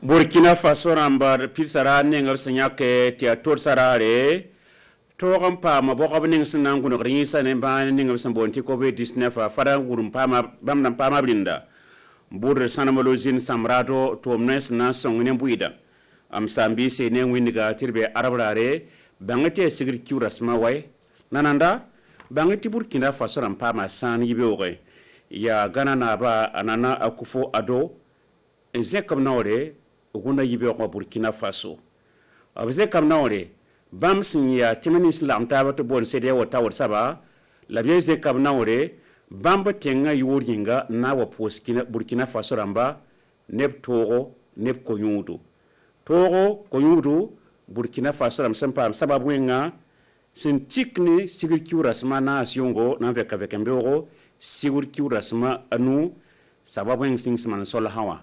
Burkina Faso rambar pilsara nengal senyake tia tor sarare to rampa ma bokab ning sinangu no rinisa ne ban nengal sambonti covid-19 fara gurum pama bamna pama blinda bur sanamolozin samrado to mnes na songne buida am sambi se ne windiga tirbe arabrare bangate sigir kurasma way nananda bangati Burkina Faso rampa ma san yibeore ya ganana ba anana akufo ado ezekam nawre guna yibe ko Burkina Faso abze kam nawre bam sinya timani islam tabato bon sede wata saba la bieze kam nawre bamba tenga yuringa na wa poskina Burkina Faso ramba neb togo neb konyudo Burkina Faso ram sampa sababu nga sintikni sigir kurasma na asiongo na veka vekembero sigir kurasma anu sababu nga singsman sol hawa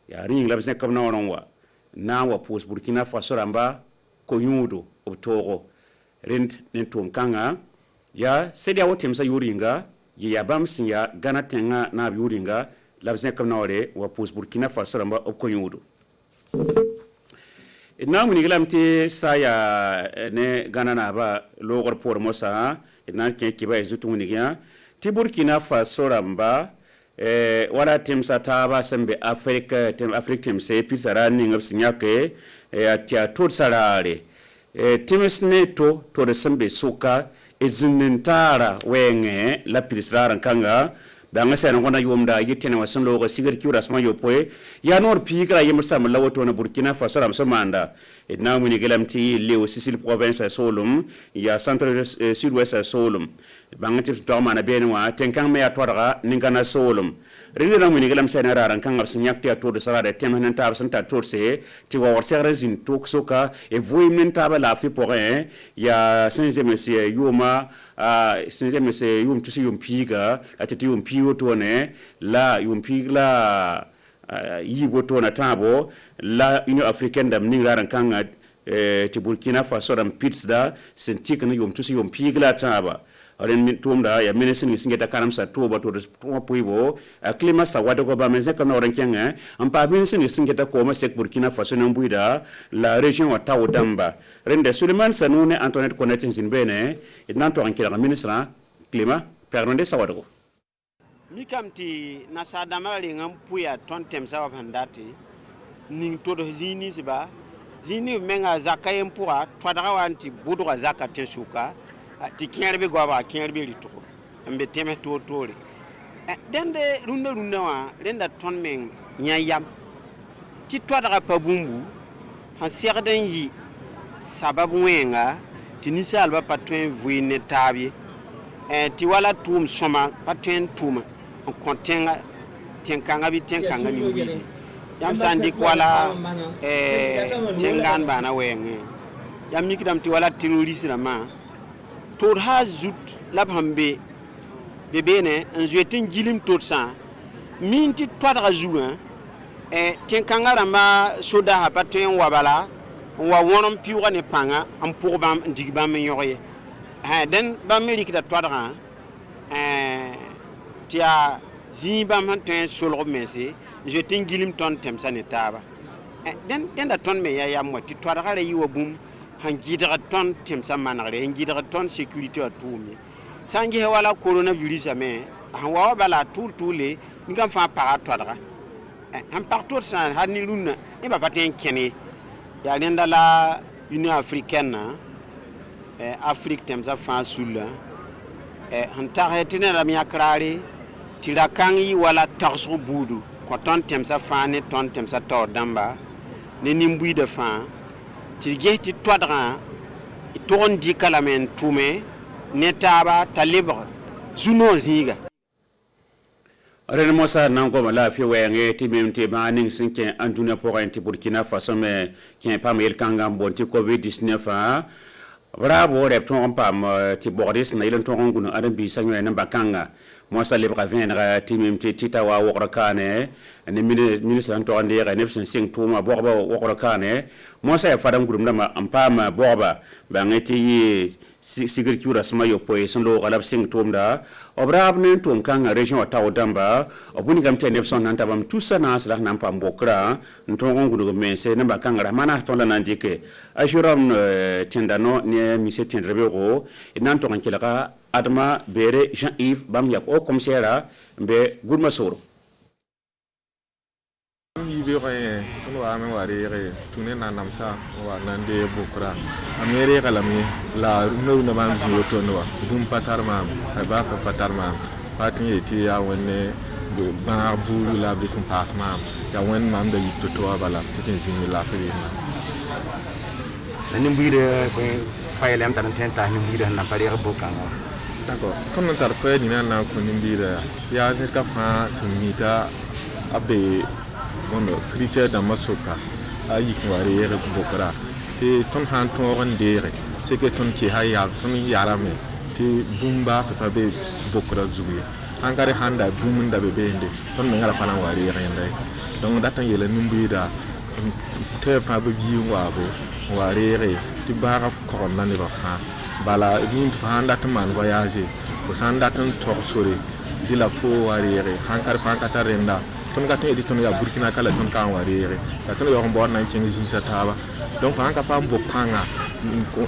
ya ring labse kam na wonwa na wa pos Burkina Faso ramba ko yudo obtogo rent nentum kanga ya sedia wotem sa yuringa ya bam sinya gana tenga na yuringa labse kam na wore wa pos Burkina Faso ramba ko yudo ina muni glamte saya ne gana na ba logor por mosa ina ke kiba ezutu muni ya ti Burkina Faso ramba wala temsa taba sembe Afrika temse pisara ninga sinyake atia tot sarare temesne to de sembe soka ezinentara wenge la pisara kanga danga sana ngona yomda yitene wasun logo sigir kuras ma yopoe ya nor pikra yemsa malawoto na Burkina Faso ram somanda etna muni gelamti leo Sicile province solum ya centre sud-ouest solum bangati to mana benwa tenkang me atwara ningana solum ringa muni gelam sana raran kanga sinyakti ato de sarade temenen tab santa torse ti wa warse rezin toksoka e voimen taba la fi porin ya sinze monsieur yuma sinze monsieur yum tusi yum piga atati yum pigo tone la yum pigla yibo tona tabo la Union africaine dam ningaran kanga ti Burkina Faso dam pitsda sentik na yum tusi yum pigla taba aren tumda ya menesin singeta kanam sa toba to puibo klima sa wada ko ba mense kana oran kenga ampa menesin singeta ko ma sek Burkina Faso nan buida la région wa tawo damba rende Suleiman Sanoune Antoinette Connecting Zinbene idnan to ankira ministra klima pernonde sa wada ko mikamti na sadamali ngam puya ton temsa wa pandati ning to do zini siba zini menga zakayem puwa twadra wanti budwa zakate shuka ti kierbe goba kierbe lito ambe teme to tole dende runda wa renda ton men nyayam ti twadra pabumbu han serden yi sababu wenga ti nisal ba patwen vuine tabi ti wala tum soma patwen tuma on kontenga tenkanga bi tenkanga ni widi yam sandi wala tengan bana wenge yam mikidam ti wala terroriste ma tor ha zut labhambe bebene en zuetin gilim tor sa minti twadra zuwa tenkanga ramba soda ha patwen wabala wa wonom piwa ne panga am pourbam ndigbam yoye den ba merik da twadra tia zimba manten solro mesi je tingilim ton tem sanitaba den da ton me ya mo ti twadra re yiwo bum hangidra ton tem samanare hangidra ton sécurité atumi sangi wala coronavirus ame wa bala tourtoulé ngam fa para twadra en partout ça hani luna e ba paten kene ya nda la Union africaine Afrique tem za fa sula hantare tinera mi akrari tirakangi wala tarso budu ko ton tem sa fane ton tem sa to damba ne nimbui de fa tigeti twadra ton di kalamen tume netaba talibre zuno ziga ren mosa nango la fi wenge ti memti baning sinke anduna pointi Burkina Faso me ki pa mer kanga bonti covid-19 bravo repton pam ti bordis na ilen ton ngunu adam bi sanyo na bakanga mo sa le bravin timim tita wa wokrakane ne ministre Antoine Ndere ne sen sing tuma borba wokrakane mo sa fadam groupe na ampama borba ba ngeti yi sigirkiura sama yo poe son lo galab sing tumda obrab ne tum kan region taw damba obuni kam tene son nan tabam tusa na asla nan pam bokra ntongo ngudu me se namba kan ra mana to la nandike ashuram tendano ne mise tendrebego nan to kan kilaka adma bere Jean-Yves bam yak o commissaire be gurma soro Ibere kuno ame warire tune na namsa wa nande bokra amere kalami la no na mam zi otono dum patar mam ba fa patar mam patin eti ya wonne ba bulu la bi kum pas mam ya won mam da yitto to bala titin zi la fa ni mbire ko fayele am tan tenta ni mbire na pare bokan d'accord comme tar ko ni na ko ni mbire ya ne ka fa simita abe bono critère da masoka ayi kware yere bokara te ton han ton dere c'est que ton ki haya ton yarame te bumba fa be bokara zuwe angare handa bumunda be bende ton ngara pana wari yere ndai donc datan yele numbida te fa be gi wabo wari yere ti bara ko nan ba fa bala ni fa handa tan man voyager ko sanda tan tok sore dila fo wari yere hankar fa katarenda ton ga tan editon ya Burkina kala ton kan warere ta ton yo mbo nan ken zin sa taba donc fa ka pam bo panga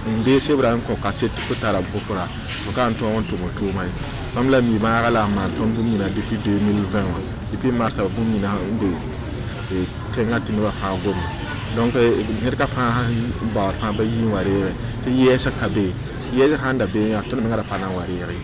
nde se bran ko cassette ko tara bokora ko kan to on to mai pam la mi ma ala ma ton bu mina depuis 2020 depuis mars bu mina inde e tengati no fa gom donc ne ka fa ba fa ba yi warere te yesa kabe yesa handa be ya ton ngara pana warere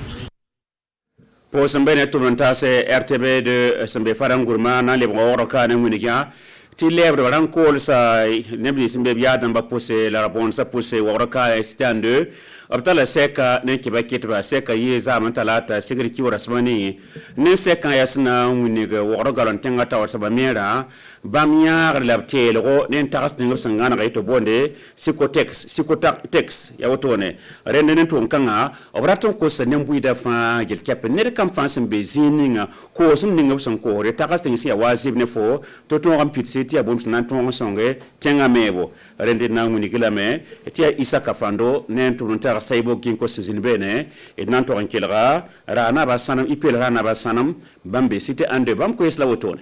po sembene tunanta se RTB de sembe farangurma na le boro ka ne muniga ti lebre ran kol sa nebli sembe biya dan ba pose la rabon sa pose woro ka stand 2 abtala seka ne ki baket ba seka ye zaman talata sigri ki rasmani ne seka yasna muniga woro galon tenga ta wasa ba mera bam yaar labte lo ne taras ne ngam ngana ga to bonde sikotex ya wotone rende ne to kanga obraton ko sa ne mbuida fa gel kep ne kam fa sembe zininga ko sum ninga son ko re taras ne sia wazib ne fo to to am pit seti abom nan to songe tenga mebo rende na muniga me etia isa kafando ne to saibo ginko sizin bene et nan to ankilra rana ba sanam ipel rana ba sanam bambe cité ande bam ko isla wotone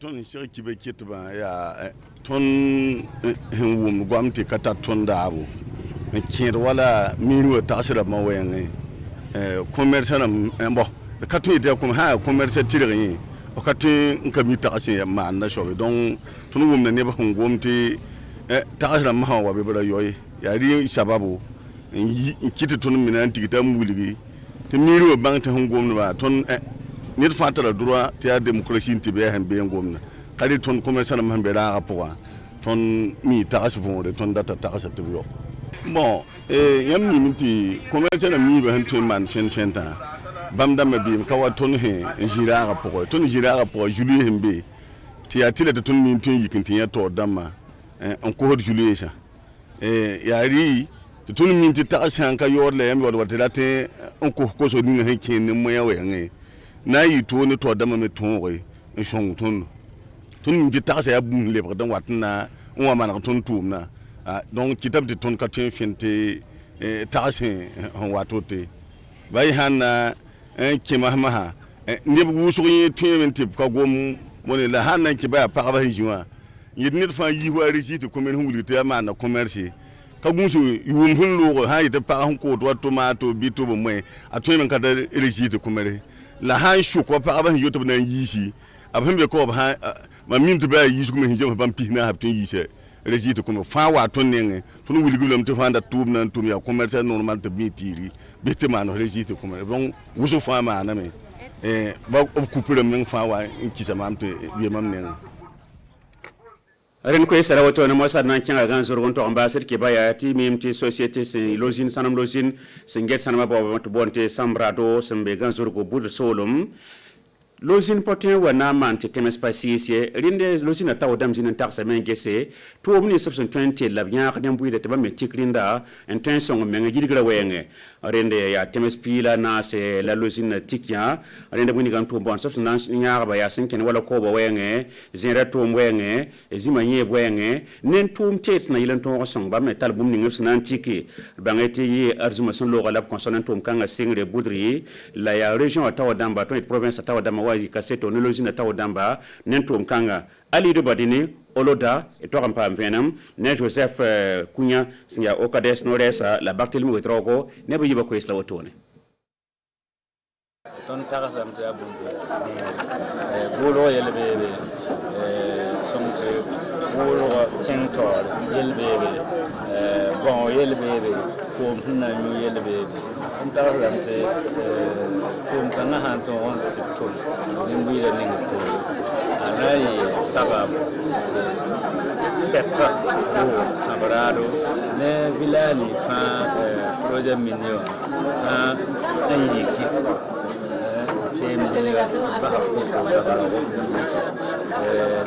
ton shiri kibe kitba ya ton wum gwamti kata ton dabo kir wala miru tasira ma wayenge commerce na mbo katu ide ko ha commerce tirri o katu nkami tasira ma na shobe donc ton wum ne ba gwamti tasira ma wa be bra yoy ya ri sababu kiti ton mina tigita muligi te miru bang te hongom ba ton nit fatara droit te ya démocratie te be han be ngomna kali ton commerçant man be ra rapport ton mi taxi fond ton data taxi te yo bon yam ni minti commerçant mi be han to man fenta bam dama bi ka wa ton he jira rapport ton jira rapport julie hembe te ya tile ton mi ton yikintin ya to dama en ko julie ça ya ri tout le monde est assis en caillou les amis doivent être là on court sur une haine qui ne moyen ouais na y tourne toi dans mes tours et son tourne tout le monde est assis à boum les bras dans watna on va mal retourner tout na donc qui tape de ton quartier finté tassin en watote va y hana un qui mahma ne vous souriez tu es un type quoi gomme mon la hana qui va par va y joindre il n'est pas y voir ici de comme une houle de man commerce kagunsu yum hunlo ha ite pa han ko to tomato bito bo mwe atwe men kada elegite kumere la han shu ko pa ban yoto na yishi abhan be ko ba ma min to ba yishi kuma hinje ban pi na habtun yishi elegite kuma fa wa ton ne to wuli gulam to fanda tub na tum ya commerce normal to mitiri bete man elegite kumere bon wuso fa ma na me ba couper men fa wa kisa mamte bi mam ne ren ko sara wato na mosa nan kin gan zurgon to ambassadeur ke baya ti mimti société c'est logine sanam logine singet sanama bo to bonte sambrado sembe gan zurgo bud solum lozin potin wa na man te temes pasiesie rinde lozin ta odam jinin taxa men gese to mni subson 20 la bien kadem buide te ba metik rinda intention men gidigra wenge rinde ya temes pila na se la lozin tikya rinde buni kan to bon subson nan nyaga ba ya sinken wala ko ba wenge zinra to wenge zima nye wenge nen tum tet na yilan to song ba metal bum ni ngus nan tiki bangete yi arzuma son lo galab consonant tum kanga singre budri la ya region ta odamba to province ta odamba wazi kaseto nology na tawadamba nentum kanga ali de badini oloda et to rampa venam ne Joseph Kunya sinya okades noresa la Barthélemy Wetrogo ne ba yiba ko isla wotone ton tagasam ci abundu bolo yelbebe somte bolo tentol yelbebe bon yelbebe ko hunna mi yelbebe on tagasam ci tum kana han to on sipto nimbi le ningo anai sababu fetta o sabrado ne vilali fa projet minio na ayiki tem jeliga baha ko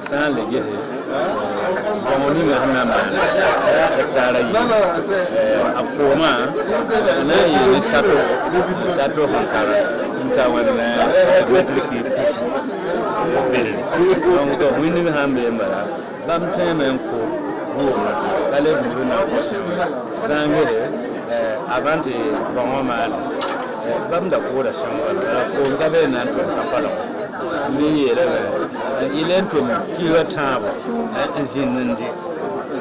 san lege bomoni nga hanama tara yi akoma na yi sato hankara nta wana metriki pis donc to winning hambe mbara bam temen ko wona kale buru na ko sangere avant bomoma bam da ko da sangara ko tabe nan to sapalo ni yere ilentum kiwa tabo zinindi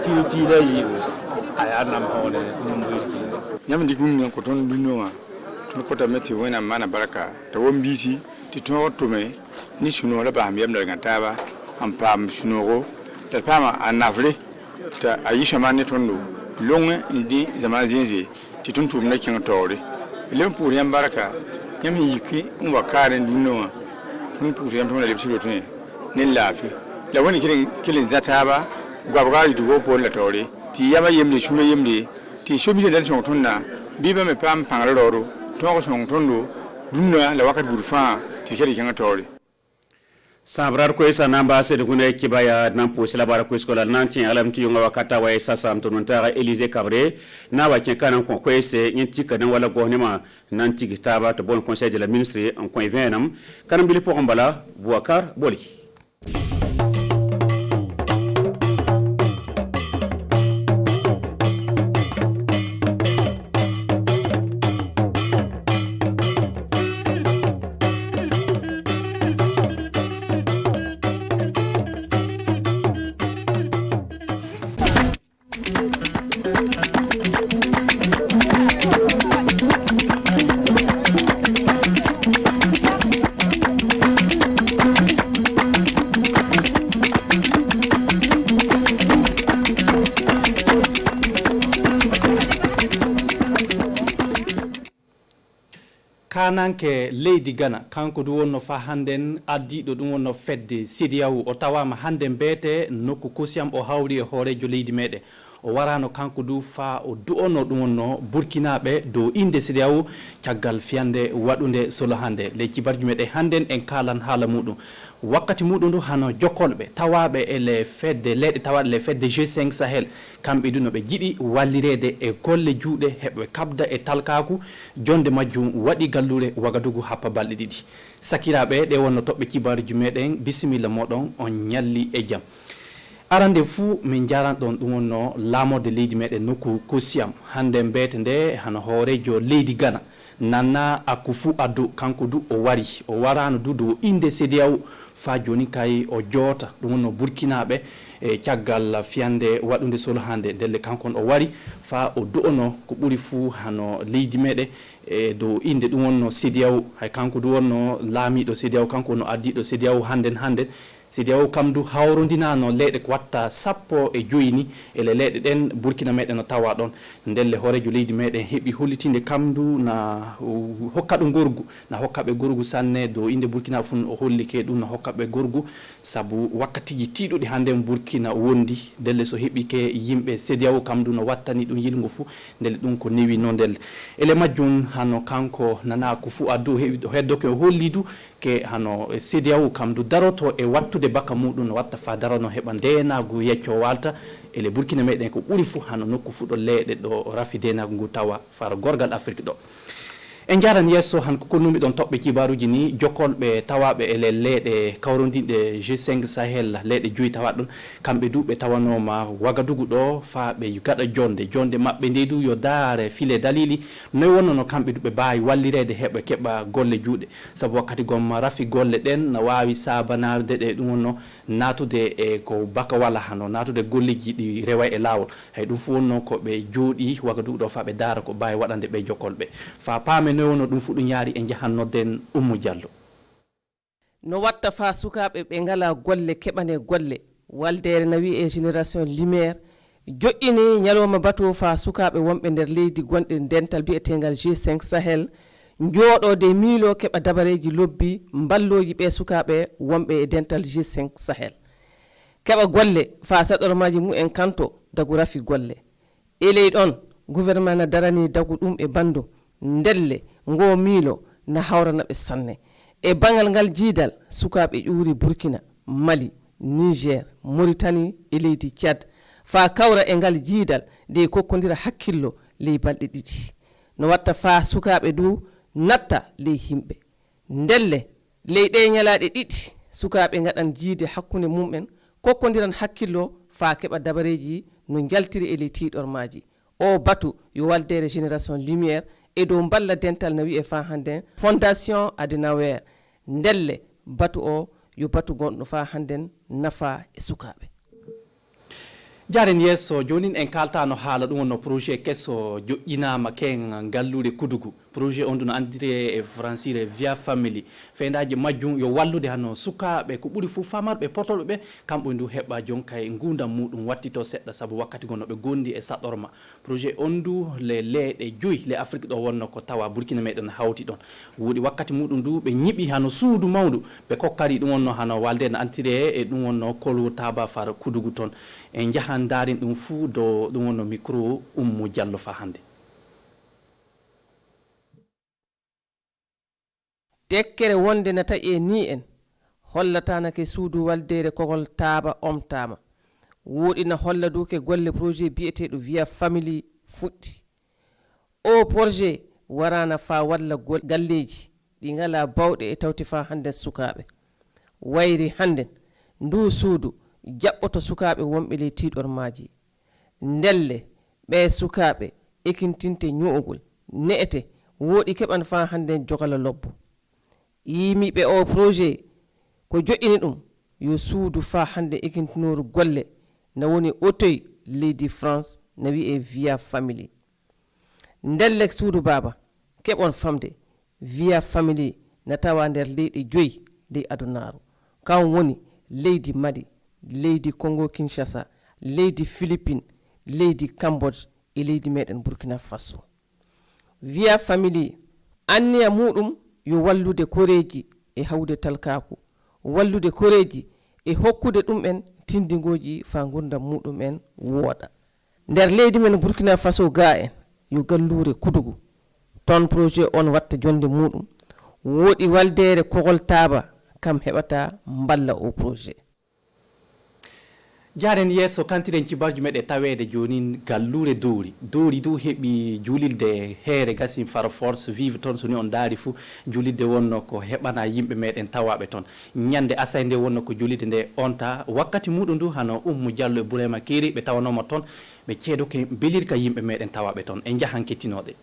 kiuti da yiwo ayana mhone nimbwiki nyamdi gumnya ko ton dunwa tun ko ta meti wona mana baraka to wombisi ti to tume ni suno la ba miyam da ngantaba am pam sunogo ta pama anavle ta ayisha mane tondo longe indi zaman zinzi ti tun tum na kin tore lem pour yam baraka nyam yiki umba karen dunwa tun pour yam tun la lebsi tun ni lafi la woni kilin zataba gwabga dugo pol la tore ti yama yemle suno yemle ti shobi den son tunna biba me pam pangaloro to ko son tondo dunna la wakat burfa ti kedi kan tore sabrar ko esa namba se de gune kibaya nan posi la bara ko skola nanti alam ti yonga wakata wa esa sam to nontara Élysée Cabré na wa ken kanan ko ese nyinti kanan wala gohnema nanti kitaba to bon conseil de la ministre en coin venam kanan bili pokambala Bouakar Boli kananke leydi Ghana kanko du wonno fa handen addiɗo ɗum wonno fedde CEDEAO o tawama handen beete nokku kosiyam o hawri e hoorejo leydi meɗen o warano kanko du fa o du'ono ɗum wonno burkinaɓe dow inde CEDEAO caggal fiyande waɗude solo hande ley cibarji meɗen handen en kalan haala muɗum wakkati muɗum du hano jokkolɓe tawaɓe e le fedde leyɗe tawaɗe le fedde G5 Sahel kamɓe du no ɓe jiɗi wallirede e golle juuɗe heɓe kabda e talkaku jonde majjum waɗi gallure Wagadugu happa balɗe ɗiɗi sakiraɓe ɗe wonno toɓɓe cibaruji meɗen bisimilla moɗon on ñalli e jaam arande fuu min jaran ɗon ɗum wonno laamorde leydi meɗen nokku kosiyam hande mbete nde hano hoorejo leydi Ghana Nana Akufo-Addo kanko du o wari o warano du dow inde CEDEAO fa joni kay o joota ɗum wonno burkinaɓe e caggal fiyande waɗude solo hande ndelle kankon o wari fa o do'ono ko ɓuri fuu hano leydi meɗe e dow inde ɗum wonno CEDEAO hay kanko du wonno laamiɗo CEDEAO kanko wonno addiɗo CEDEAO handen CEDEAO kam du hawrodinano leyɗe ko watta 15 ni ele leyɗe ɗen Burkina meɗen no tawa ɗon ndelle horejo leydi meɗen heɓi hollitinde kam du na hokka ɗum gorgu na hokkaɓe gorgu sanne do inde Burkina fu o hollike ɗum na hokkaɓe gorgu sabu wakkatiji tiɗuɗi hande Burkina wondi ndelle so heɓi ke yimɓe CEDEAO kam du no wattani ɗum yilgu fu ndelle ɗum ko newi no ndelle ele majjum hano kanko nana ko fu addu heddoke o holli du ke hano CEDEAO kam du daroto e wattude baka muɗum no watta fa darono heɓa ndenagu yecco walta ele Burkina meɗen ko ɓuri fu hano nokku fu ɗo leyɗe ɗo rafi denagu ngu tawa fara gorgal Afrique ɗo en jaran yesso han ko konnumi ɗon toɓɓe kibaruji ni jokkolɓe tawaɓe ele leyɗe kawrodinɗe G5 Sahel leyɗe joyi tawa ɗon kamɓe du ɓe tawanoma Wagadugu ɗo fa ɓe gaɗa jonde maɓɓe nde du yo daare file dalili noy wonnono kamɓe du ɓe mbawi wallirede heɓa keɓa golle juuɗe saabu wakkati gomma rafi golle ɗen no wawi sabanarde ɗe ɗum wonno natude e ko baka walla hano natude golleji ɗi rewa e lawol hay ɗum fu wonno ko ɓe jooɗi Wagadugu ɗo fa ɓe daara ko mbawi waɗande ɓe jokkolɓe fa paame no wono ɗum fu ɗum yaari e jahannodden Oumou Diallo no watta fa sukaɓe ɓe ngala golle keɓane golle waldere na wi e génération lumière joƴƴini ñalowma bato fa sukaɓe wonɓe nder leydi gonɗe dental biyetegal G5 Sahel jooɗode miilo keɓa dabareji lobbi balloji ɓe sukaɓe wonɓe e dental G5 Sahel keɓa golle fa saɗormaji mumen kanto dagu rafi golle eley ɗon gouvernement na darani dagu ɗum e bandu ndelle ngo miilo na hawrana ɓe sanne e bangal ngal jiidal sukaɓe ƴuuri Burkina Mali Niger Mauritanie e leydi Tchad fa kawra e ngal jiidal nde kokkodira hakkillo ley balɗe ɗiɗi no watta fa sukaɓe du natta ley himɓe ndelle ley ɗe ñalaɗe ɗiɗi sukaɓe gaɗan jiide hakkunde mumɓen kokkodiran hakkillo fa keɓa dabareji no jaltiri e ley tiɗormaji o batu yo waldere génération lumière e dow balla dental no wiye fa handen fondation Adenauer ndelle batu o yo batu gonɗo fa handen nafa e sukaɓe jaren yesso jonin en kaltano haala ɗum wonno projet kesso joƴƴinama ken gallude kudugu projet on du no andire e francire via family fendaji majjum yo wallude hanno sukaɓe ko ɓuuri fu famarɓe potolɓe ɓe kamɓe ndu heɓa jonkay gundam muɗum wattito seɗɗa saabu wakkati gonno ɓe gondi e saɗorma projet on du le leyɗe joyi le Afrique ɗo wonno ko tawa Burkina meɗen hawti ɗon wuuɗi wakkati muɗum du ɓe ñiɓi hano suudu mawdu ɓe kokkari ɗum wonno hano walde no antire e ɗum wonno kolu taba fara kudugu toon en jahan darin ɗum fuu do ɗum wonno micro Oumou Diallo fa hande dekkere wonde na taƴe ni en hollatanake suudu waldere kogol taaba omtama woɗi na holla duke golle projet biyeteɗo via family fuɗɗi o projet warana fa walla galleji ɗi ngala bawɗe e tawti fa handen sukaɓe wayri handen ndu suudu jaɓɓoto sukaɓe wonɓe ley tiɗormaji ndelle ɓe sukaɓe ekintinte ño'ogol ne'ete woɗi keɓan fa handen jogala lobbo yimiɓe o projet ko joƴƴini ɗum yo suudu fa hande ekintinoru golle na woni otoy leydi France na wiye via family ndelle suudu baba keɓon famde via family na tawa nder leyɗe joyi ley adunaru kan woni leydi Mali leydi Congo Kinshasa leydi Philippines leydi Cambodge e leydi meɗen Burkina Faso via family anniya muɗum yo wallude koreji e hawde talkaku wallude koreji e hokkude ɗum en tindingoji fa gurdam muɗum en wooɗa nder leydi men Burkina Faso ga en yo gallure kudugu ton projet on watta jonde muɗum woɗi waldere kogol taaba kam heɓata mballa o projet jaren yesso kantiren cibarji meɗe tawede joni gallure doori du heeɓi julilde heere gasi fara force vive toon soni on daari fou julilde wonno ko heɓana yimɓe meɗen tawaɓe toon ñande asay nde wonno ko julilde nde onta wakkati muɗum ndu hano Oumou Diallo e Bourema Kiri ɓe tawanoma toon ɓe ceedoke belirka yimɓe meɗen tawaɓe toon en jahan kettinoɗe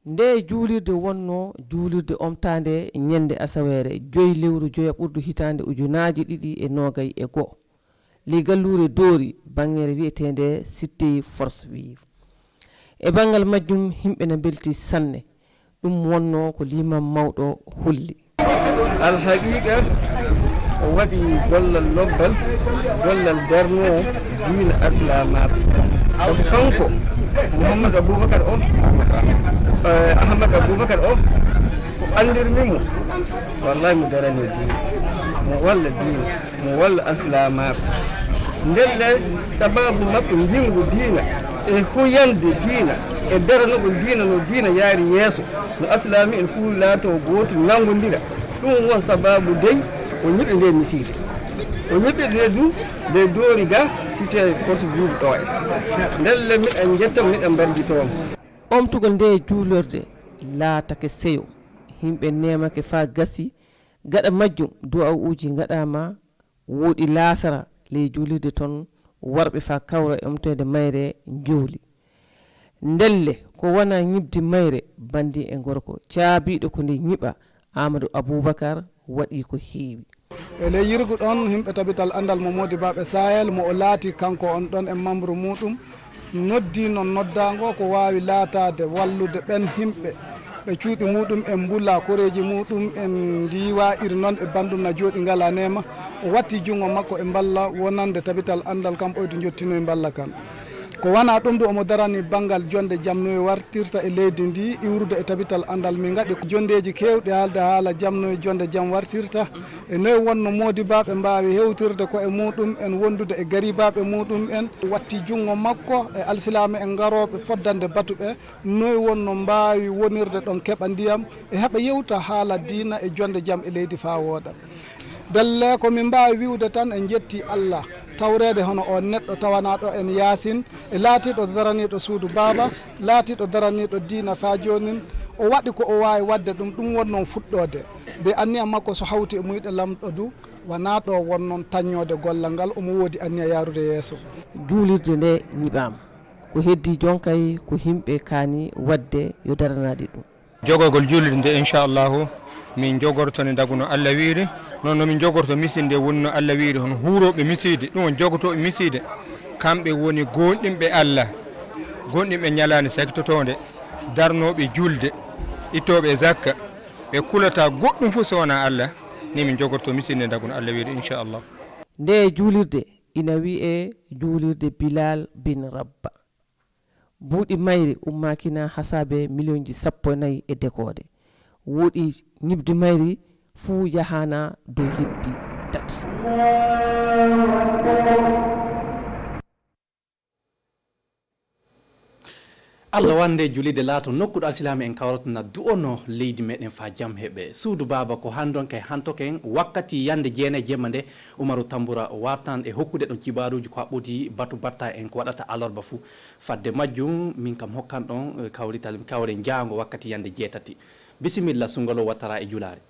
nde juulirde wonno juulirde omtande ñande asawere 5 lewru 5 ɓurdu hitande ujunaji 2021 li gallure doori bangere wi'etende cité force vive e bangal majjum himɓe na belti sanne ɗum wonno ko limam mawɗo hulli alhaqiqa o waɗi gollal lobbal gollal darno diina aslamaɓe sabu kanko mouhamadou aboubacar o ahmadou aboubacar o ko andirmimo wallahi mo darani diina mo walla diina mo walla aslamaɓe ndelle sababu makko jingu diina e huyande diina e daranogo diina no diina yaari yeeso no aslami en fuu laato gooto nangodira ɗum won sababu dey o ñiɓe nde miside o ñiɓe nde du nde doori ga site koto duuɓi ɗo e ndelle miɗen jettam miɗen mbarditoon omtugol nde juulorde laatake seyo himɓe nemake fa gasi gaɗa majjum du'a uji gaɗama woɗi laasara ley juulirde toon warɓe fa kawra e omtede mayre jooli ndelle ko wona ñibdi mayre bandi e gorko caabiɗo ko nde ñiɓa amadou aboubacar waɗi ko heewi ele yirgu ɗon himɓe tabital andal mo modi baɓe sahel mo o laati kanko on ɗon e membre muɗum noddi noon noddago ko wawi laatade wallude ɓen himɓe ɓe cuuɗi muɗum en mbula koreji muɗum en diwa iri noon e bandum na jooɗi ngala nema o watti jungo makko e balla wonande tabital andal kam ɓoyde jottino e balla kan ko wana ɗum ɗo omo darani banggal jonde jaam no wartirta e leydi ndi iwrude e tabital andal min gaɗi jondeji kewɗi haalde haala jaam no jonde jaam wartirta e noyi wonno modibaɓe mbawi hewtirde ko e muɗum en wondude e garibaɓe muɗum en watti jungo makko e alsilama en garoɓe foddande batuɓe noyi wonno mbawi wonirde ɗon keɓa ndiyam e heɓa yewta haala diina e jonde jaam e leydi fa wooɗa delle ko min mbawi wiwde tan en jetti Allah tawrede hono o neɗɗo tawanaɗo en yasin e laatiɗo daraniɗo suudu baba laatiɗo daraniɗo diina fa jonin o waɗi ko o wawi wadde ɗum wonnon fuɗɗode de anniya makko so hawti e muyɗe lamɗo du wona ɗo wonnon taññode gollal ngal omo woodi anniya yarude yeeso juulirde nde ñiɓama ko heddi jonkay ko himɓe kaani wadde yo daranaɗi ɗum jogogol juulirde nde inchallahu min jogortone daguno Allah wiiri noon nomin jogorto miside wonno Allah wiiri hono huuroɓe miside ɗum won jogotoɓe miside kamɓe woni gonɗinɓe Allah gonɗinɓe ñalade saktotonde darnoɓe julde ittoɓe zakka ɓe kulata goɗɗum fof so wona Allah ni min jogorto miside daguno Allah wiiri inchallah nde juulirde ina wiye juulirde Bilal bin Rabba buuɗi mayri ummakina hasabe million ji 14 e dekode woɗi ñibdi mayri fuu yahana dow lebbi tati Allah wande julide laato nokkuɗo alsilami en kawratana du'ono leydi meɗen fa jaam heɓe suudu baba ko handon kay hantoken wakkati yande jeena jemma nde Umaru Tamboura watan e hokkude ɗon cibaruji ko haɓɓodi batu batta en ko waɗata alarba fou fadde majjum min kam hokkan ɗon kawrital kawren jaango wakkati yande jeetati bisimilla sungalo wattara e julare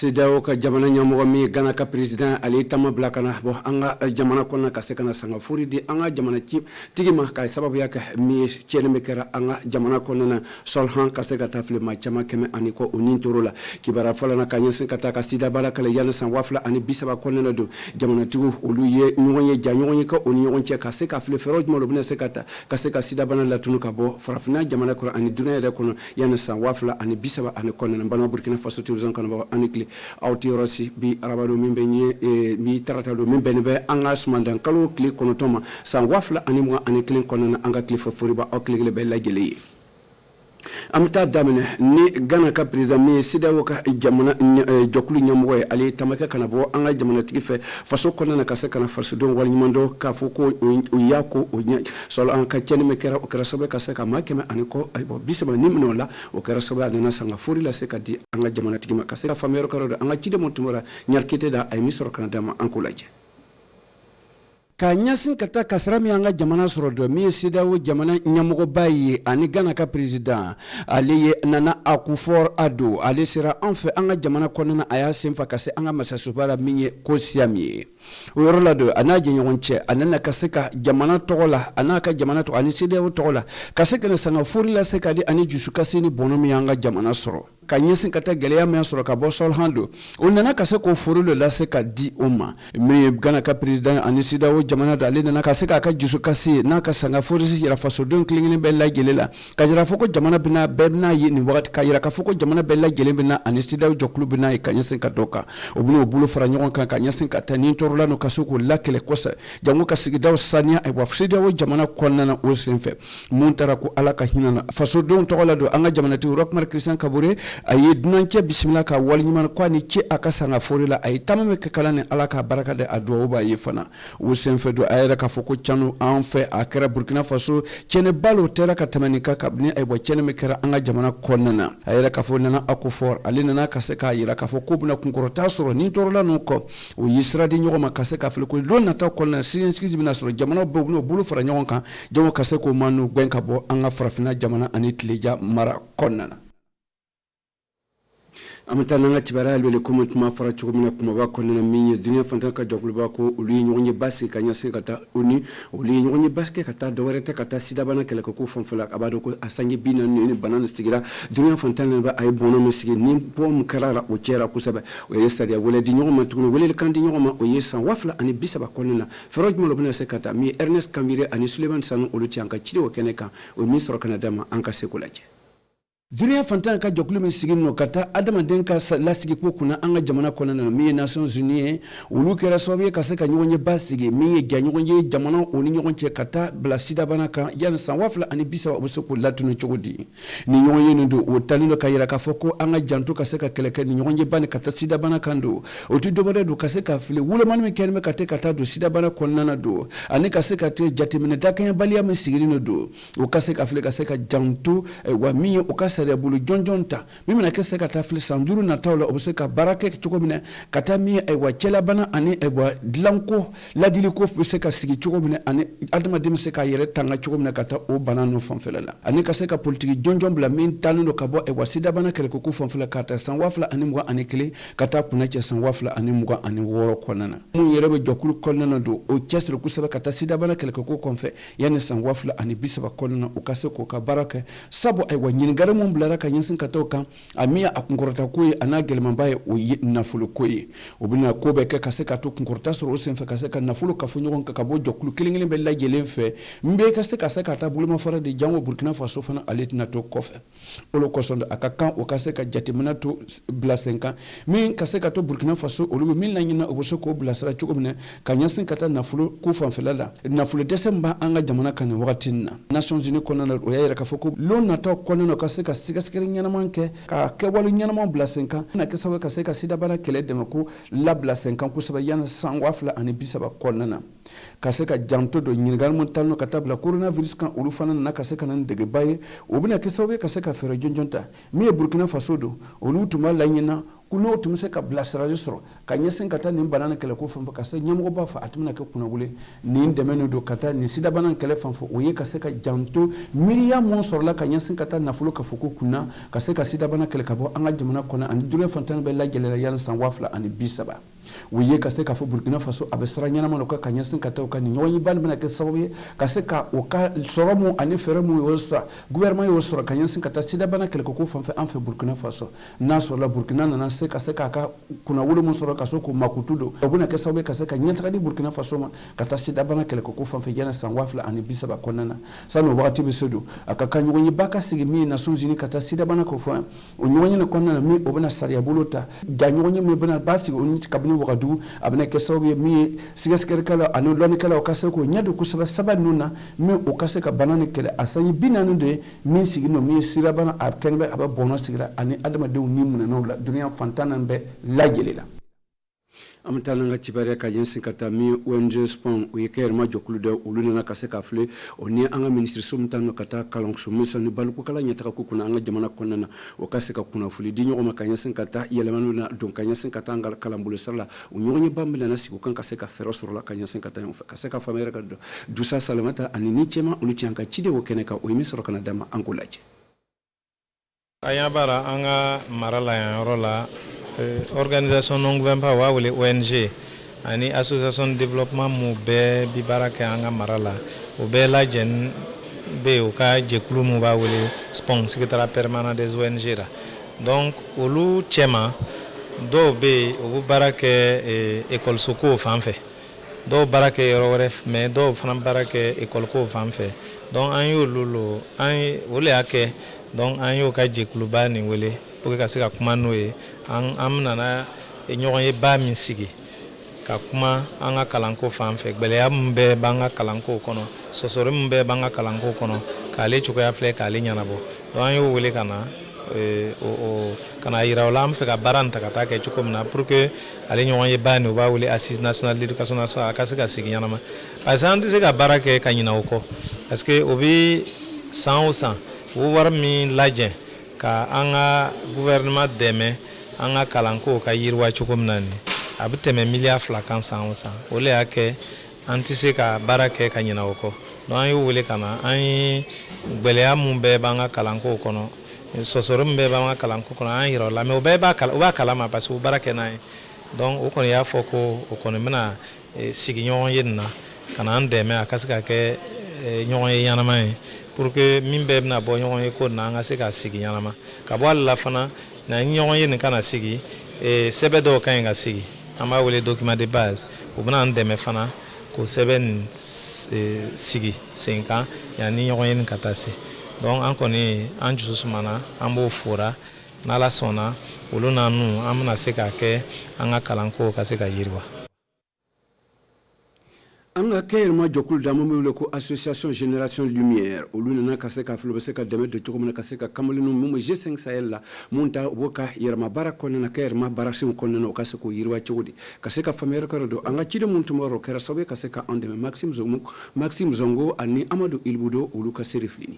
CEDEAO ka jamana ɲɛmɔgɔ min Ghana ka president ale tama bila kana bɔ an ka jamana kɔnɔ ka se kana sanga furi di an ka jamana tigi ma ka sababuya kɛ min tiɲɛni min kɛra an ka jamana kɔnɔ na sɔlhan ka se ka taa fili maa caman kɛmɛ ani kɔ o ni toro la kibara fɔlɔ na ka ɲɛsin ka taa ka sida baara kɛlɛ yanni san 2030 kɔnɔna na don jamanatigiw olu ye ɲɔgɔn ye ja ɲɔgɔn ye ka o ni ɲɔgɔn cɛ ka se ka fili fɛɛrɛw jumɛn u bɛna se ka taa ka se ka sida bana latunu ka bɔ farafinna jamana kɔnɔ ani dunuya yɛrɛ kɔnɔ yanni san 2030 kɔnɔna na balima Burkina Faso tourism kanubagaw ani kile aw ti yɔrɔsi bi arabado min bɛ ɲɛ bi tarata don min bɛnnen bɛ an ka sumandan kalo tile 9 ma san 2021 kɔnɔna na an ka tile fɔfɔriba aw tile kelen bɛɛ lajɛlen ye an bɛ taa daminɛ ni Ghana ka président min ye CEDEAO ka jamana jɔkulu ɲɛmɔgɔ ye ale tamakɛ kana bɔ an ka jamanatigi fɛ faso kɔnɔna na ka se kana fasodenw waleɲuman dɔn k'a fɔ ko o y'a ko o ɲɛ sɔrɔ an ka cɛnni min kɛra o kɛra sababu ka se ka maa 100 ani kɔ 30 ni minɛ o la o kɛra sababu a nana sanga fori la se ka di an ka jamanatigi ma ka se ka faamuyayɔrɔ kɛra an ka ciden mun tun bɔra ɲarikete da a ye min sɔrɔ kana d'a ma an k'o lajɛ ka ɲasin ka taa kasara min an ka jamana sɔrɔ dɔ min ye CEDEAO jamana ɲɛmɔgɔba ye ani Ghana ka président ale ye Nana Akufo-Addo ale sera an fɛ an ka jamana kɔnɔna a y'a senfa ka se an ka masasoba la min ye ko Siam ye o yɔrɔ la don a n'a jɛɲɔgɔn cɛ a nana ka se ka jamana tɔgɔ la a n'a ka jamana tɔgɔ ani CEDEAO tɔgɔ la ka se ka sanga fori lase ka di ani dusukasi ni bɔnɔ min y'an ka jamana sɔrɔ ka ɲɛsin ka taa gɛlɛya min sɔrɔ ka bɔ Sɔlhando o nana ka se k'o fori lo lase ka di o ma min ye Ghana ka président ani CEDEAO jamana da ale nana ka se k'a ka dusukasi n'a ka sanga fori yira fasodenw kelen-kelen bɛɛ lajɛlen la ka jira fɔ ko jamana bɛna bɛɛ bɛna ye nin wagati ka jira ka fɔ ko jamana bɛɛ lajɛlen bɛna ani CEDEAO jɔkulu bɛna ye ka ɲɛsin ka dɔ kan o bɛna o bolo fara ɲɔgɔn kan ka ɲɛsin ka taa ni tɔɔrɔla n'o ka se k'o lakɛlɛ kosɛbɛ jango ka sigidaw saniya ayiwa CEDEAO jamana kɔnɔna na o senfɛ mun taara ko ala ka hinɛ na fasodenw tɔgɔ la don an ka jamanatigi Roch-Marc Christian Kabore a ye dunancɛ bisimila ka waliɲuman ko ani ce a ka sanga fori la a ye taama min kɛ kalan ni ala ka baraka de a duwawu b'a ye fana o senfɛ don a yɛrɛ k'a fɔ ko canu an fɛ a kɛra Burkina Faso cɛnɛba lo tɛra ka tɛmɛ nin kan kabini ayiwa cɛnɛ min kɛra an ka jamana kɔnɔna na a yɛrɛ k'a fɔ Nana Akufo ale nana ka se k'a yira k'a fɔ ko bɛna kunkɔrɔta sɔrɔ ni tɔɔrɔla ninnu kɔ o ye sira di ɲɔgɔn ma ka se k'a fili ko don nataw kɔnɔna na siniɲɛsigi bɛna sɔrɔ jamanaw bɛɛ bɛna o bolo fara ɲɔgɔn kan jango ka se k'o manu gwɛn ka bɔ an ka farafinna jamana ani tileja mara kɔnɔna na an bɛ taa n'an ka kibaruya wele komi tuma fara cogo min na kumaba kɔnɔna min ye duniya fantan ka jɛkuluba ko olu ye ɲɔgɔn ye basigi ka ɲɛsin ka taa ONU olu ye ɲɔgɔn ye basigi ka taa dɔwɛrɛ tɛ ka taa sidabana kɛlɛkɛko fanfɛla a b'a dɔn ko a sange 40 ni bana nin sigira duniya fantan na a ye bɔnɔ min sigi ni bɔ min kɛra la o cɛra kosɛbɛ o ye sariya wele di ɲɔgɔn ma tuguni welelikan di ɲɔgɔn ma o ye san 2030 kɔnɔna na fɛɛrɛ jumɛn o bɛna se ka taa min ye Ernest Kambire ani Sulemani Sanu olu ci an ka ciden o kɛnɛ kan o min sɔrɔ kana d'a ma an ka se k'o lajɛ duniya fantan ka jɔkulu min sigi no ka taa adamaden ka lasigi ko kunna an ka jamana kɔnɔna na min ye Nations Unies ye olu kɛra sababu ye ka se ka ɲɔgɔn ye basigi min ye ɲɔgɔn ye jamana o ni ɲɔgɔn cɛ ka taa bila sidabana kan yani san 2030 o bɛ se k'o latunu cogo di ni ɲɔgɔn ye nin don o talen do ka yira k'a fɔ ko an ka janto ka se ka kɛlɛ kɛ ni ɲɔgɔn ye bani ka taa sidabana kan don o tɛ dɔwɛrɛ don ka se ka fili wolomani min kɛlen bɛ ka te ka taa don sidabana kɔnɔna na don ani ka se ka te jateminɛ dakɛɲɛbaliya min sigilen do o ka se ka fili ka se ka janto wa min ye o ka sariya bolo jɔnjɔn ta min bɛna kɛ se ka taa fili san 5 nataw la o bɛ se ka baara kɛ cogo min na ka taa min ye ayiwa cɛlabana ani ayiwa dilanko ladiliko bɛ se ka sigi cogo min na ani adamaden bɛ se k'a yɛrɛ tanga cogo min na ka taa o bana ninnu fanfɛla la ani ka se ka politiki jɔnjɔn bila min taalen do ka bɔ ayiwa sidabana kɛlɛkɛko fanfɛla ka taa san 2021 ka taa kunna cɛ san 2026 kɔnɔna na mun yɛrɛ bɛ jɔkulu kɔnɔna na don o cɛsiri kosɛbɛ ka taa sidabana kɛlɛkɛko kɔfɛ yanni san 2030 kɔnɔna na o ka se k'o ka baara kɛ sabu ayiwa ɲininkali mun bilara ka ɲɛsin ka taa kan a min a kunkɔrɔta ko ye a n'a gɛlɛmanba ye o ye nafolo ko ye o bɛna ko bɛɛ kɛ ka se ka to kunkɔrɔta sɔrɔ o senfɛ ka se ka nafolo ka fɔ ɲɔgɔn kan ka bɔ jɔkulu kelen-kelen bɛɛ lajɛlen fɛ n bɛ ka se ka taa bolomafara de jango Burkina Faso fana ale tɛna to kɔfɛ olu kɔsɔn a ka kan o ka se ka jateminɛ to bila sen kan min ka se ka to Burkina Faso olu bɛ min laɲini o bɛ se k'o bilasira cogo min na ka ɲɛsin ka taa nafolo ko fanfɛla la nafolo dɛsɛ min b'an ka jamana kan nin wagati in na Nations Unies kɔnɔna na o y'a yira k'a fɔ ko lon nataw kɔnɔna na ka se ka sɛgɛsɛgɛli ɲɛnaman kɛ ka kɛwale ɲɛnaman bila sen kan na kɛ sababu ka se ka sidabana kɛlɛ dɛmɛ ko labila sen kan kosɛbɛ yani san 2030 kɔnɔna na ka se ka janto do ɲininkali mun talen no ka taa bila coronavirus kan olu fana nana ka se ka na ni degeba ye o bɛna kɛ sababu ye ka se ka fɛɛrɛ jɔnjɔn ta min ye Burkina Faso don olu tun b'a laɲinina n'o tun bɛ se ka bilasirali sɔrɔ ka ɲɛsin ka taa nin bana ni kɛlɛko fan fɛ ka se ɲɛmɔgɔba fɛ a tun bɛna kɛ kunnawuli nin dɛmɛ don ka taa nin sidabana kɛlɛ fan fɛ o ye ka se ka janto miiriya mun sɔrɔla ka ɲɛsin ka taa nafolo ka fɔ ko kunna ka se ka sidabana kɛlɛ ka bɔ an ka jamana kɔnɔ ani duniya fantan bɛɛ lajɛlen yani san 2030 o ye ka se ka fɔ Burkina Faso a bɛ sira ɲɛnama dɔ kan ka ɲɛsin ka taa o ka nin ɲɔgɔn ye bani bɛna kɛ sababu ye ka se ka o ka sɔrɔ mun ani fɛɛrɛ mun y'o sɔrɔ gouvernement y'o sɔrɔ ka ɲɛsin ka taa sidabana kɛlɛko fan fɛ an fɛ Burkina Faso n'a sɔrɔla Burkina nana se ka se k'a ka kunnawolo mun sɔrɔ ka so k'o makutu don o bɛna kɛ sababu ye ka se ka ɲɛtaga di Burkina Faso ma ka taa sidabana kɛlɛko fan fɛ yani san 2030 kɔnɔna na sani o wagati bɛ se don a ka kan ɲɔgɔn ye ba ka sigi min ye Nations Unies ka taa sidabana ko fɔ o ɲɔgɔn ye kɔnɔna na min o bɛna sariya bolo ta ja ɲɔgɔn ye min bɛna ba sigi o ni kabini Wagadugu a bɛna kɛ sababu ye min ye sɛgɛsɛgɛlikɛlaw ani lɔnnikɛlaw ka se k'o ɲɛ don kosɛbɛ saba ninnu na min o ka se ka bana ni kɛlɛ a sanji 40 de ye min sigi nɔ min ye sirabana a kɛnɛ bɛ a bɛ bɔnɔ sigira ani adamadenw ni munɛnɛw la duniya fantan bɛ lajɛlen la amtana nga cibare ka yensin kata mi ONG Spon o yeker ma jokulu de uluna na kase ka fle oni anga ministre sumtano kata kalong sumisa ni balu kala nyata ko kuna anga jamana konna o kase ka kuna fuli di nyoma ka yensin kata yelemanu na don ka yensin kata ngal kalambulu sala o nyonyi bambele na siku kan kase ka fero sur la ka yensin kata kase ka famere ka du sa salamata anini chema ulu chanka chide wo keneka o imi soro kana dama angulaje ayabara anga marala ya rola organisation non gouvernementale wa wele ONG ani association de développement mu be bi baraka anga marala o be la jen be o ka jekulu mu ba wele spon secrétaire permanent des ONG ra donc olu chema do be o baraka école soko fanfe do baraka yoref mais do fana baraka école ko fanfe donc an yo lolo an wole ake donc an yo ka jekulu ba ni wele pour que ka kuma no e an nana ɲɔgɔn ye ba min sigi ka kuma an ka kalanko fan fɛ gbɛlɛya min bɛ b'an ka kalanko kɔnɔ sɔsɔrɔ min bɛ b'an ka kalanko kɔnɔ k'ale cogoya filɛ k'ale ɲɛnabɔ donc an y'o wele ka na kana yira o la an bɛ fɛ ka baara in ta ka taa kɛ cogo min na pour que ale ɲɔgɔn ye ba nin u b'a wele assise nationale d'éducation nationale a ka se ka sigi ɲɛnama parce que an tɛ se ka baara kɛ ka ɲinɛ o kɔ parce que o bɛ san o san u bɛ wari min lajɛ ka an ka gouvernement dɛmɛ an ka kalanko ka yiriwa cogo min na ni a bɛ tɛmɛ miliyari 2 kan san o san o le y'a kɛ an tɛ se ka baara kɛ ka ɲinɛ o kɔ donc an y'o wele ka na an ye gbɛlɛya min bɛɛ b'an ka kalanko kɔnɔ sɔsɔrɔ min bɛɛ b'an ka kalanko kɔnɔ an yira o la mais o bɛɛ b'a kalama parce que o baara kɛ n'a ye donc o kɔni y'a fɔ ko o kɔni bɛna sigi ɲɔgɔn ye nin na ka na an dɛmɛ a ka se ka kɛ ɲɔgɔn ye ɲɛnama ye pour que min bɛɛ bɛna bɔ ɲɔgɔn ye ko na an ka se ka sigi ɲɛnama ka bɔ ale la fana na ɲɔgɔn ye nin kana sigi sɛbɛn dɔw ka ɲi ka sigi an b'a wele document de base u bɛna an dɛmɛ fana k'o sɛbɛn nin sigi sen kan yanni ɲɔgɔn ye nin ka taa se donc an kɔni an dusu sumana an b'o fora n'ala sɔnna olu n'a nu an bɛna se k'a kɛ an ka kalanko ka se ka yiriwa. Anga kayirma jokul da mo ko association génération lumière olu nana ka se ka flo se ka deme de cogo ka se ka kamalinu mo G5 Sahel la munta boka yerma barako na kayirma barasim konno ka se ko yirwa cogodi ka se ka famere ko do anga cide muntu moro kera sobe ka se ka ondeme Maxime Zongo ani Amadou Ilbudo olu ka se reflini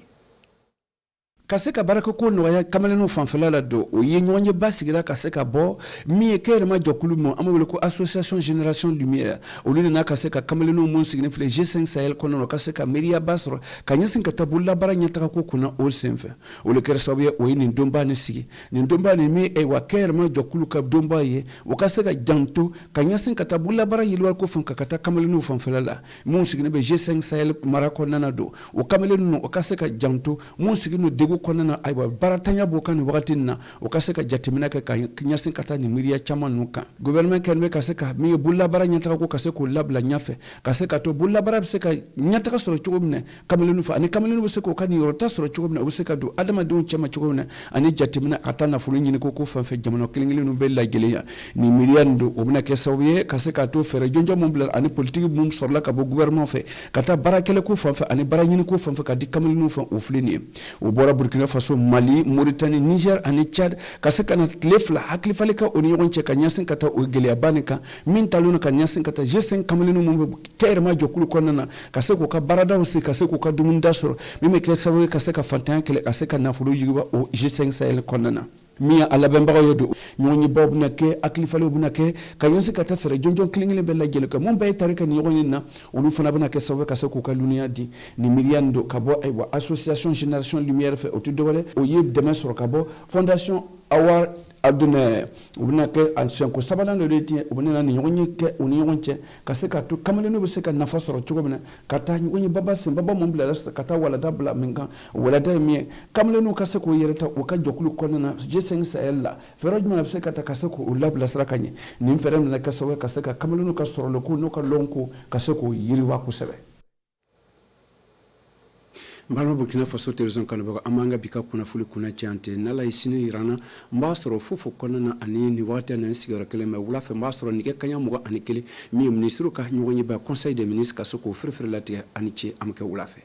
kaseka baraka ko no ya kamalenu fanfela la do o ye nyonye basigira kaseka bo mi kerema jokulu mo amawele ko association génération lumière o lune na kaseka kamalenu mo sigine fle G5 Sahel kono no kaseka meria basro kanyesin katabulla bara nyata ko kuna o senfe o le kersabe o yin ndomba ne sigi ni ndomba ne mi e wa kerema jokulu ka ndomba ye o kaseka janto kanyesin katabulla bara yilwa ko funka kata kamalenu fanfela la mo sigine be G5 Sahel marako nana do o kamalenu no o kaseka janto mo sigine degu konana aywa baratanya bokani wakati na ukaseka jatimina ka kinyasin kata ni miria chama nuka gouvernement kenbe kaseka mi bulla bara nyata ko kaseko labla nyafe kaseka to bulla bara seka nyata ka soro chugumne kamelenu fa ani kamelenu seko kani yorota soro chugumne useka do adama do chama chugumne ani jatimina kata na fulu nyini ko ko fanfe jamano kilingilinu bella geleya ni miria ndo obuna kesawiye kaseka to fere jonjo mombla ani politique mum sorla ka bo gouvernement fe kata bara kele ko fanfe ani bara nyini ko fanfe ka di kamelenu fa oflini o bora Burkina Faso, Mali, Mauritanie, Niger, ani Tchad, kaseka na tlefla haklifalika oniyonche kanyasin kata ogelea banika min taluna kanyasin kata G5 kamelenu mumbe kerma jokulu konana kaseko ka barada usi kaseko ka dumunda soro mime kesawe kaseka fantan kele kaseka na fulu yiba o G5 Sahel konana miya alabembaga yodo nyonyi bob nake aklifalo bunake kanyosi kata fere jonjon klingile bella geleka mon bay tarika ni yoni na olu fana bana ke sawe ka seko ka lunia di ni miliando kabo aywa association génération lumière fait autour de wale o yeb demain sur kabo fondation awar aduna ubunake ancien ko sabana no leti ubunena ni yonyi ke uni yonche kaseka to kamale no buseka nafasoro chugobna kata yonyi baba sim baba mombla kata wala dabla minga wala da mi kamale no kaseko yereta waka jokulu konana G5 Sahel la ferojma buseka ta kaseko ulabla srakanye ni ferem na kasawe kaseka kamale no kasoro loko no ka lonko kaseko yiriwa kusebe mbalma Burkina Faso television kanaba amanga bika kuna fuli kuna chante nala isini irana mbastro fufu konana ani ni wata na sigara kelema wula fe mbastro nike kanya mugo anikele mi ministre ka nyonyi ba conseil des ministres kasoko frefre lati aniche amke wula fe